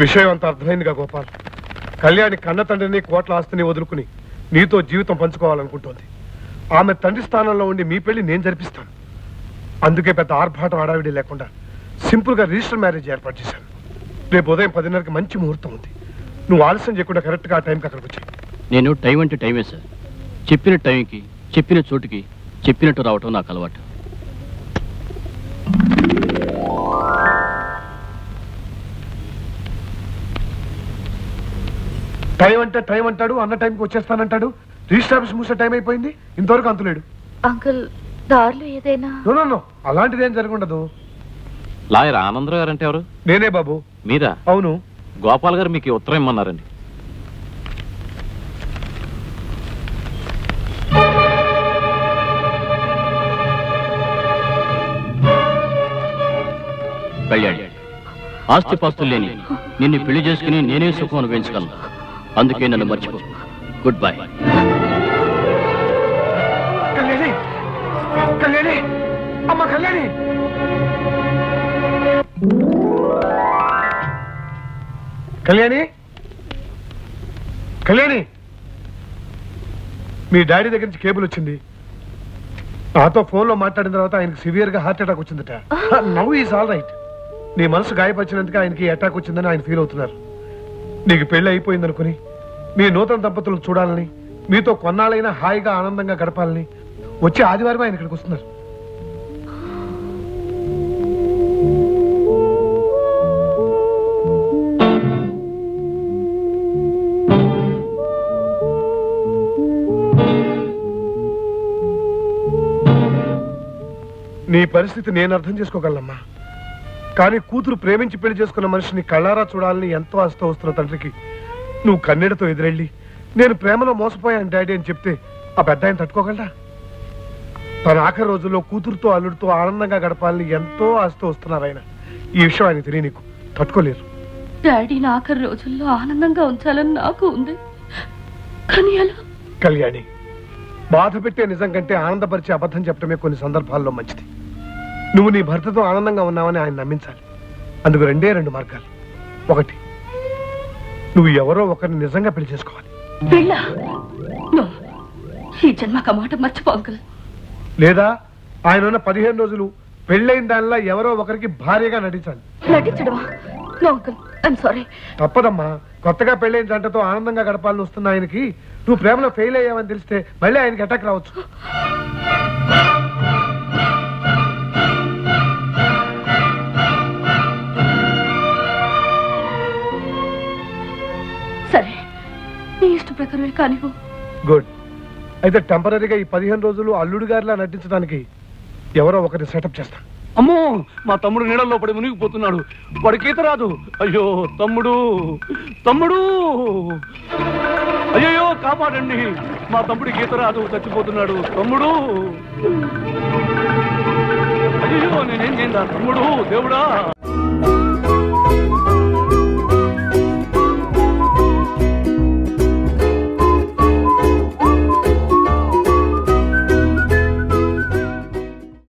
విషయం అంత అర్థమైందిగా గోపాల్. కళ్యాణి కన్న తండ్రిని కోట్ల ఆస్తిని వదులుకుని నీతో జీవితం పంచుకోవాలనుకుంటోంది. ఆమె తండ్రి స్థానంలో ఉండి మీ పెళ్లి నేను జరిపిస్తాను. అందుకే పెద్ద ఆర్భాటం హడావిడి లేకుండా సింపుల్గా రిజిస్టర్ మ్యారేజ్ ఏర్పాటు చేశాను. రేపు ఉదయం 10:30కి మంచి ముహూర్తం ఉంది. నువ్వు ఆలస్యం చేయకుండా కరెక్ట్గా ఆ టైంకి అక్కడికి వచ్చాయి. నేను టైం అంటే టైమే సార్. చెప్పిన టైంకి చెప్పిన చోటుకి చెప్పినట్టు రావటం నాకు అలవాటు. టైం అంటే టైం అంటాడు, అన్న టైంకి వచ్చేస్తానంటాడు. రిజిస్టర్ ఆఫీస్ మూసే టైం అయిపోయింది, ఇంతవరకు అంతులేడు. అంకుల్ దారిలో ఏదైనా అలాంటిదేం జరగundదు. లాయర్ ఆనందరావు గారు అంటే ఎవరు? నేనే బాబు. మీరా? అవును. గోపాల్ గారు మీకు ఉత్తరం ఇమ్మన్నారండి. కళ్యాణి, ఆస్తిపాస్తులు లేని నిన్ను పెళ్లి చేసుకుని నేనే సుఖం అనుభవించగలను. అందుకే నన్ను మర్చిపో. Good bye. కళ్యాణి, కళ్యాణి, అమ్మ కళ్యాణి. కళ్యాణి, కళ్యాణి, మీ డాడీ దగ్గర నుంచి కేబుల్ వచ్చింది. నాతో ఫోన్లో మాట్లాడిన తర్వాత ఆయనకు సివియర్గా హార్ట్ అటాక్ వచ్చిందట. Now is all right. నీ మనసు గాయపరిచినందుకు ఆయనకి అటాక్ వచ్చిందని ఆయన ఫీల్ అవుతున్నారు. నీకు పెళ్లి అయిపోయిందనుకుని మీ నూతన దంపతులను చూడాలని, మీతో కొన్నాళ్ళైనా హాయిగా ఆనందంగా గడపాలని వచ్చే ఆదివారం ఆయన ఇక్కడికి వస్తున్నారు. నీ పరిస్థితి నేను అర్థం చేసుకోగలనమ్మా. కానీ కూతురు ప్రేమించి పెళ్లి చేసుకున్న మనిషిని కళ్ళారా చూడాలని ఎంతో ఆశతో వస్తున్న తండ్రికి నువ్వు కన్నీడతో ఎదురెళ్ళి నేను ప్రేమలో మోసపోయాను డాడీ అని చెప్తే ఆ పెద్ద ఆయన తట్టుకోగలరా? తన ఆఖరి రోజుల్లో కూతురుతో అల్లుడితో ఆనందంగా గడపాలని ఎంతో ఆశతో వస్తున్నారు ఆయన. ఈ విషయం ఆయన తెలియ నీకు తట్టుకోలేరు. డాడీని ఆఖరి రోజుల్లో ఆనందంగా ఉంచాలని నాకు ఉంది. కానీ ఎలా? కళ్యాణి, బాధ పెట్టే నిజం కంటే ఆనందపరిచే అబద్ధం చెప్పడమే కొన్ని సందర్భాల్లో మంచిది. నువ్వు నీ భర్తతో ఆనందంగా ఉన్నావని ఆయన నమ్మించాలి. అందుకు రెండు మార్గాలు. ఒకటి, నువ్వు ఎవరో ఒకరిని నిజంగా పెళ్లి చేసుకోవాలి. ఈ జన్మక మాట మర్చిపో అంకుల్. లేదా ఆయన ఉన్న 15 రోజులు పెళ్ళైన దానిలా ఎవరో ఒకరికి భార్యగా నటించాలి. నటించడమా? No uncle, I'm sorry. తప్పదమ్మా. కొత్తగా పెళ్ళైన జంటతో ఆనందంగా గడపాలని వస్తున్న ఆయనకి నువ్వు ప్రేమలో ఫెయిల్ అయ్యావని తెలిస్తే మళ్ళీ ఆయనకి అటాక్ రావచ్చు. సరే, నీ ఇష్ట ప్రకారమే కానివ్వు. గుడ్. అయితే టెంపరీగా ఈ 15 రోజులు అల్లుడు గారిలా నటించడానికి ఎవరో ఒకరిని సెటప్ చేస్తాను. అమ్మో, మా తమ్ముడు నీళ్ళల్లో పడి మునిగిపోతున్నాడు. వాడికి ఈత రాదు. అయ్యో తమ్ముడు, తమ్ముడు, అయ్యో కాపాడండి. మా తమ్ముడికి ఈత రాదు, చచ్చిపోతున్నాడు. తమ్ముడు, అయ్యో నేనేం చేయండి తమ్ముడు, దేవుడా.